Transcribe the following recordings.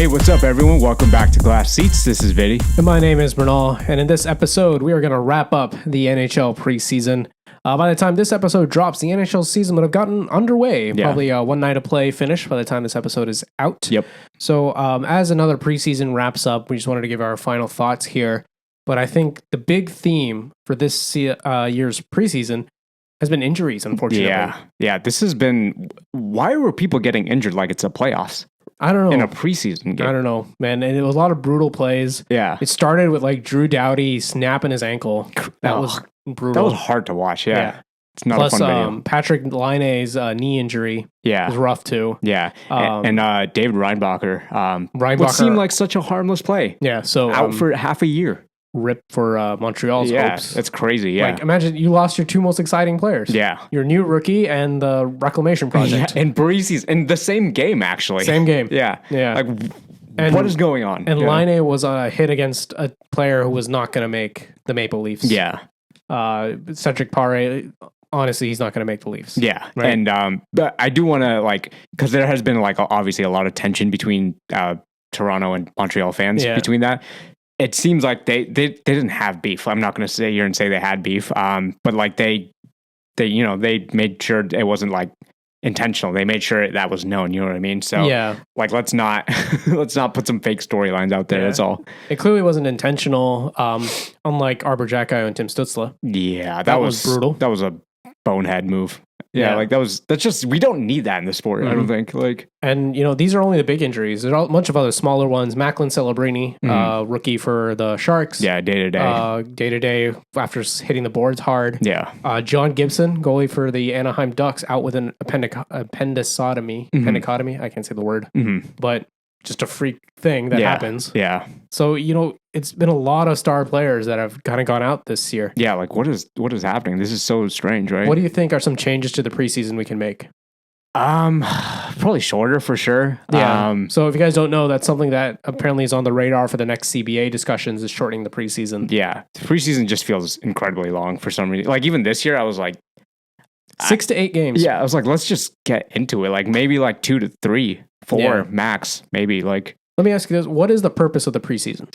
Hey, what's up, everyone? Welcome back to Glass Seats. This is Viddy. And my name is Mrinal, and in this episode, we are going to wrap up the NHL preseason. By the time this episode drops, the NHL season would have gotten underway. Yeah. Probably one night of play finished by the time this episode is out. Yep. So as another preseason wraps up, we just wanted to give our final thoughts here. But I think the big theme for this year's preseason has been injuries, unfortunately. Yeah. This has been... Why were people getting injured like it's a playoffs? I don't know. In a preseason game. I don't know, man. And it was a lot of brutal plays. Yeah. It started with like Drew Doughty snapping his ankle. That was brutal. That was hard to watch, yeah. It's not Plus, a fun video. Patrick Laine's knee injury was rough too. Yeah. And David Reinbacher. What seemed like such a harmless play. Yeah, so out for half a year. Rip for Montreal's hopes. That's crazy, yeah. Like, imagine you lost your two most exciting players. Yeah. Your new rookie and the reclamation project. Yeah, and Preseason, in the same game, actually. Same game. Yeah. Like, what is going on? And Laine was a hit against a player who was not going to make the Maple Leafs. Yeah. Cedric Pare, honestly, he's not going to make the Leafs. Yeah. Right? And but I do want to, because there has been, obviously a lot of tension between Toronto and Montreal fans between that. It seems like they didn't have beef. I'm not going to sit here and say they had beef. But they made sure it wasn't intentional. They made sure that was known. You know what I mean? So let's not put some fake storylines out there. That's all. It clearly wasn't intentional. Unlike Arbor Jacki and Tim Stutzla. Yeah, that was brutal. That was a bonehead move. Yeah, that's just, we don't need that in the sport. I don't think. And these are only the big injuries. There's a bunch of other smaller ones. Macklin Celebrini, rookie for the Sharks. Yeah, day to day after hitting the boards hard. Yeah. John Gibson, goalie for the Anaheim Ducks, out with an appendicotomy. I can't say the word, but just a freak thing that happens. Yeah. So it's been a lot of star players that have kind of gone out this year. Yeah, what is happening? This is so strange, right? What do you think are some changes to the preseason we can make? Probably shorter for sure. Yeah. So if you guys don't know, that's something that apparently is on the radar for the next CBA discussions, is shortening the preseason. Yeah. The preseason just feels incredibly long for some reason. Even this year, I was like 6 to 8 games. Yeah. I was like, let's just get into it. Maybe 2 to 3, 4 max, maybe Let me ask you this. What is the purpose of the preseason?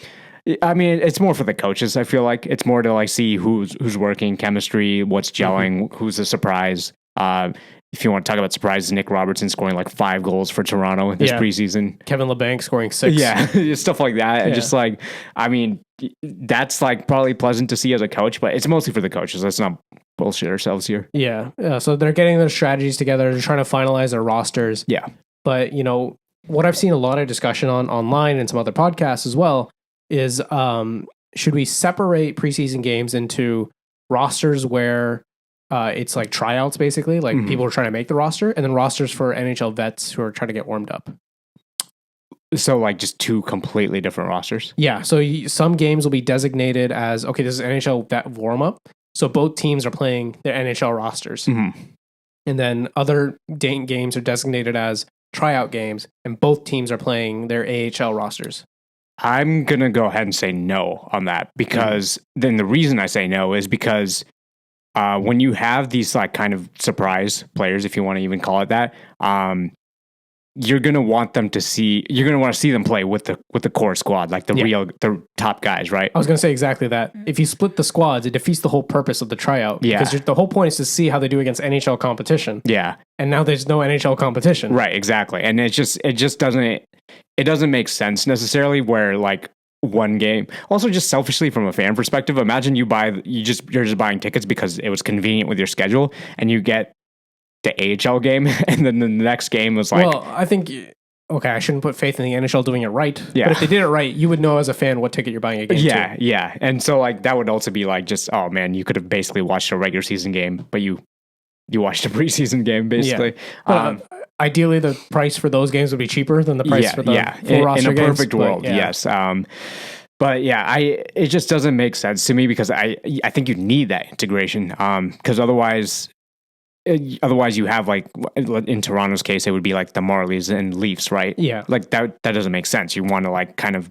I mean, it's more for the coaches. I feel like it's more to see who's working, chemistry, what's gelling, who's a surprise. If you want to talk about surprises, Nick Robertson scoring 5 goals for Toronto this preseason. Kevin LeBanc scoring 6. Yeah, stuff like that. And just I mean, that's probably pleasant to see as a coach, but it's mostly for the coaches. Let's not bullshit ourselves here. Yeah. So they're getting their strategies together. They're trying to finalize their rosters. Yeah. But, what I've seen a lot of discussion on online and some other podcasts as well is should we separate preseason games into rosters where it's tryouts, basically, people are trying to make the roster, and then rosters for NHL vets who are trying to get warmed up. So just 2 completely different rosters? Yeah. So some games will be designated as, okay, this is NHL vet warm up. So both teams are playing their NHL rosters. And then other games are designated as tryout games, and both teams are playing their AHL rosters. I'm going to go ahead and say no on that, because then the reason I say no is because when you have these kind of surprise players, if you want to even call it that, you're going to want to see them play with the core squad, the top guys, right? I was going to say exactly that. If you split the squads, it defeats the whole purpose of the tryout. Yeah. Because the whole point is to see how they do against NHL competition. Yeah. And now there's no NHL competition. Right, exactly. And it just doesn't make sense necessarily where one game. Also, just selfishly from a fan perspective, imagine you're just buying tickets because it was convenient with your schedule, and you get the AHL game, and then the next game was well, I think, okay, I shouldn't put faith in the NHL doing it right. Yeah. But if they did it right, you would know as a fan what ticket you're buying a game to. Yeah. And so that would also be just, oh man, you could have basically watched a regular season game, but you watched a preseason game, basically. Yeah. Ideally, the price for those games would be cheaper than the price for the full roster in a perfect world, yes. But yeah, it just doesn't make sense to me, because I think you need that integration, because otherwise you have in Toronto's case, it would be the Marlies and Leafs, right? Yeah. That doesn't make sense. You want to kind of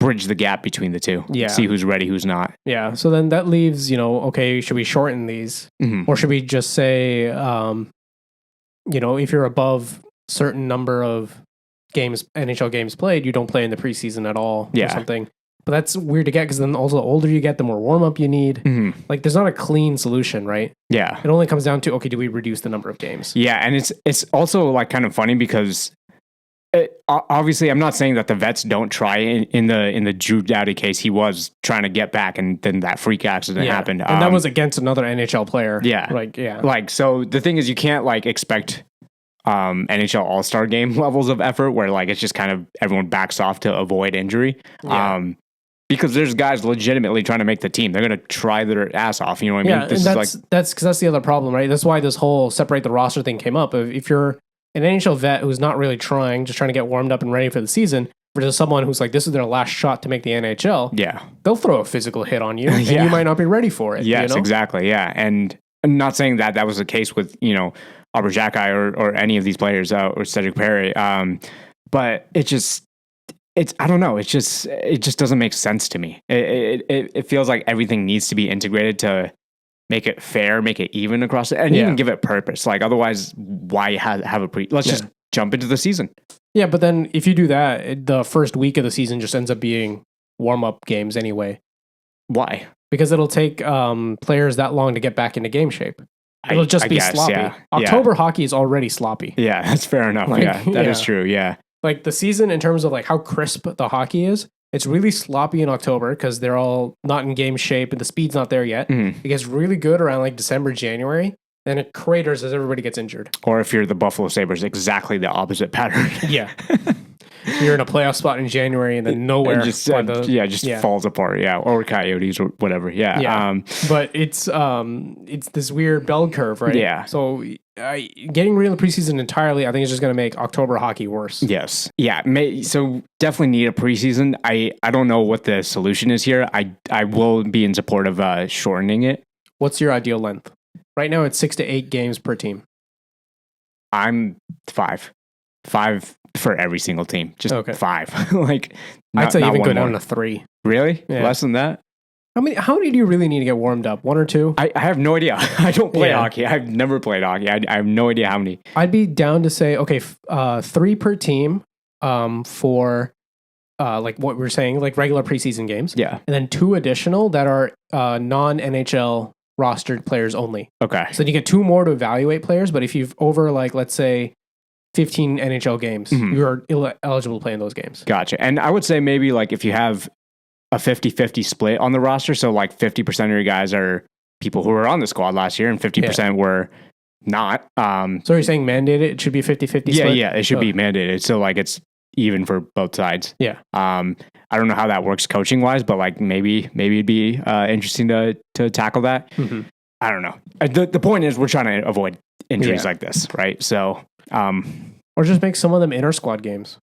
bridge the gap between the two. Yeah. See who's ready, who's not. Yeah. So then that leaves, okay, should we shorten these? Or should we just say, if you're above certain number of NHL games played, you don't play in the preseason at all or Yeah. something. But that's weird to get because then also the older you get, the more warm up you need. Mm-hmm. Like there's not a clean solution, right? Yeah. It only comes down to, okay, do we reduce the number of games? Yeah, and it's also like kind of funny because obviously I'm not saying that the vets don't try. In the Drew Doughty case, he was trying to get back, and then that freak accident happened. And that was against another NHL player. Yeah. Like, so the thing is, you can't like expect NHL All-Star game levels of effort where like it's just kind of everyone backs off to avoid injury. Yeah. Because there's guys legitimately trying to make the team. They're going to try their ass off. You know what I mean? Yeah, that's because that's the other problem, right? That's why this whole separate the roster thing came up. If you're an NHL vet who's not really trying, just trying to get warmed up and ready for the season, versus someone who's like, this is their last shot to make the NHL, they'll throw a physical hit on you, and you might not be ready for it. Yes, you know? exactly. Yeah, and I'm not saying that was the case with Albert Xhekaj or any of these players or Cedric Perry, but I don't know. It just doesn't make sense to me. It feels like everything needs to be integrated to make it fair, make it even across it, and even give it purpose. Like otherwise, why have a let's just jump into the season. Yeah, but then if you do that, the first week of the season just ends up being warm up games anyway. Why? Because it'll take players that long to get back into game shape. It'll just be sloppy. Yeah. October hockey is already sloppy. Yeah, that's fair enough. That is true. Yeah. Like the season in terms of like how crisp the hockey is, it's really sloppy in October because they're all not in game shape and the speed's not there yet. Mm-hmm. It gets really good around like December, January. Then it craters as everybody gets injured. Or if you're the Buffalo Sabres, exactly the opposite pattern. Yeah. You're in a playoff spot in January and then nowhere. Just falls apart. Yeah. Or Coyotes or whatever. Yeah. Yeah. But it's this weird bell curve, right? Yeah. So getting rid of the preseason entirely, I think is just going to make October hockey worse. Yes. Yeah. So definitely need a preseason. I don't know what the solution is here. I will be in support of shortening it. What's your ideal length? Right now it's 6 to 8 games per team. I'm 5 for every single team. Just 5. Like I'd say even go down to 3. Really? Yeah. Less than that? How many do you really need to get warmed up? 1 or 2? I have no idea. I don't play hockey. I've never played hockey. I have no idea how many. I'd be down to say 3 per team for like what we're saying, like regular preseason games. Yeah. And then 2 additional that are non-NHL rostered players only. Okay. So then you get 2 more to evaluate players, but if you've over like let's say 15 NHL games, you are eligible to play in those games. Gotcha. And I would say maybe like if you have a 50-50 split on the roster, so like 50% of your guys are people who were on the squad last year and 50% were not. So you're saying mandated? It should be 50-50 split? Yeah, it should be mandated. So like it's even for both sides. Yeah. I don't know how that works coaching wise, but like maybe it'd be interesting to tackle that. Mm-hmm. I don't know. The point is we're trying to avoid injuries like this, right? So, or just make some of them inter squad games.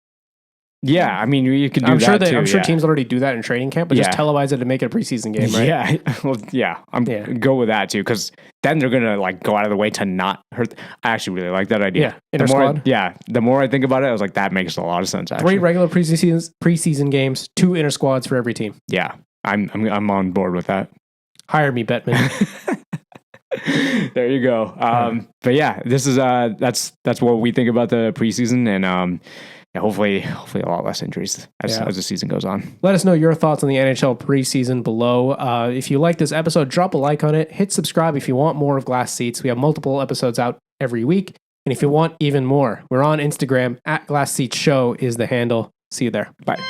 Yeah, I mean you could do that too. I'm sure teams already do that in training camp, but just televise it to make it a preseason game, right? Yeah, well, I'm go with that too because then they're gonna like go out of the way to not hurt. I actually really like that idea. Yeah, inter squad. The more I think about it, I was like, that makes a lot of sense. Actually. 3 regular preseason games, 2 inter squads for every team. Yeah, I'm on board with that. Hire me, Bettman. There you go. But yeah, this is that's what we think about the preseason, and hopefully a lot less injuries as the season goes on. Let us know your thoughts on the NHL preseason below. If you like this episode, drop a like on it. Hit subscribe if you want more of Glass Seats. We have multiple episodes out every week, and if you want even more, we're on Instagram @Glass Seats Show is the handle. See you there. Bye.